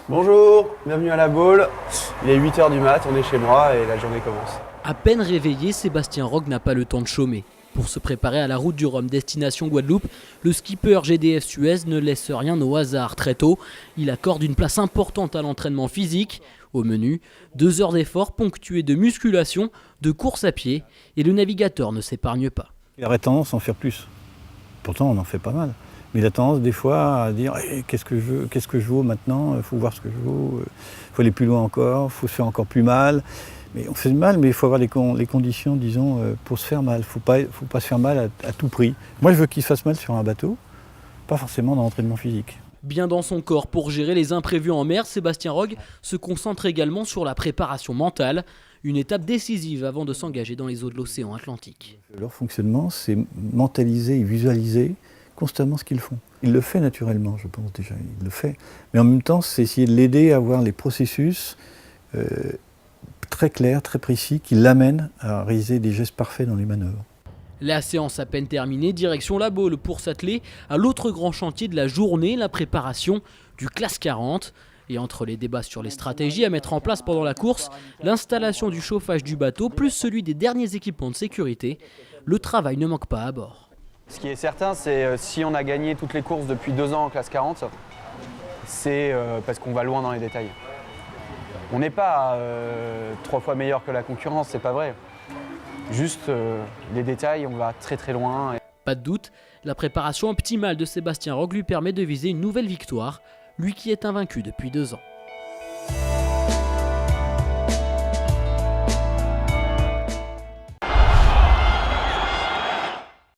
Bonjour, bienvenue à la Baule. Il est 8 h du mat, on est chez moi et la journée commence. À peine réveillé, Sébastien Rogue n'a pas le temps de chômer. Pour se préparer à la route du Rhum destination Guadeloupe, le skipper GDF Suez ne laisse rien au hasard très tôt. Il accorde une place importante à l'entraînement physique. Au menu, 2 heures d'effort ponctuées de musculation, de course à pied, et le navigateur ne s'épargne pas. Il aurait tendance à en faire plus. Pourtant, on en fait pas mal. Mais il a tendance des fois à dire qu'est-ce que je vaux maintenant, il faut voir ce que je vaux, il faut aller plus loin encore, il faut se faire encore plus mal. Mais on fait mal, mais il faut avoir les conditions, disons, pour se faire mal. Il ne faut pas se faire mal à tout prix. Moi, je veux qu'il se fasse mal sur un bateau, pas forcément dans l'entraînement physique. Bien dans son corps pour gérer les imprévus en mer, Sébastien Rogue se concentre également sur la préparation mentale, une étape décisive avant de s'engager dans les eaux de l'océan Atlantique. Leur fonctionnement, c'est mentaliser et visualiser constamment ce qu'ils font. Il le fait naturellement, je pense déjà, il le fait. Mais en même temps, c'est essayer de l'aider à avoir les processus très clairs, très précis, qui l'amènent à réaliser des gestes parfaits dans les manœuvres. La séance à peine terminée, direction la Baule pour s'atteler à l'autre grand chantier de la journée, la préparation du Classe 40. Et entre les débats sur les stratégies à mettre en place pendant la course, l'installation du chauffage du bateau plus celui des derniers équipements de sécurité, le travail ne manque pas à bord. Ce qui est certain, c'est si on a gagné toutes les courses depuis 2 ans en classe 40, c'est parce qu'on va loin dans les détails. On n'est pas 3 fois meilleur que la concurrence, c'est pas vrai. Juste les détails, on va très très loin. Pas de doute, la préparation optimale de Sébastien Rogue lui permet de viser une nouvelle victoire, lui qui est invaincu depuis 2 ans.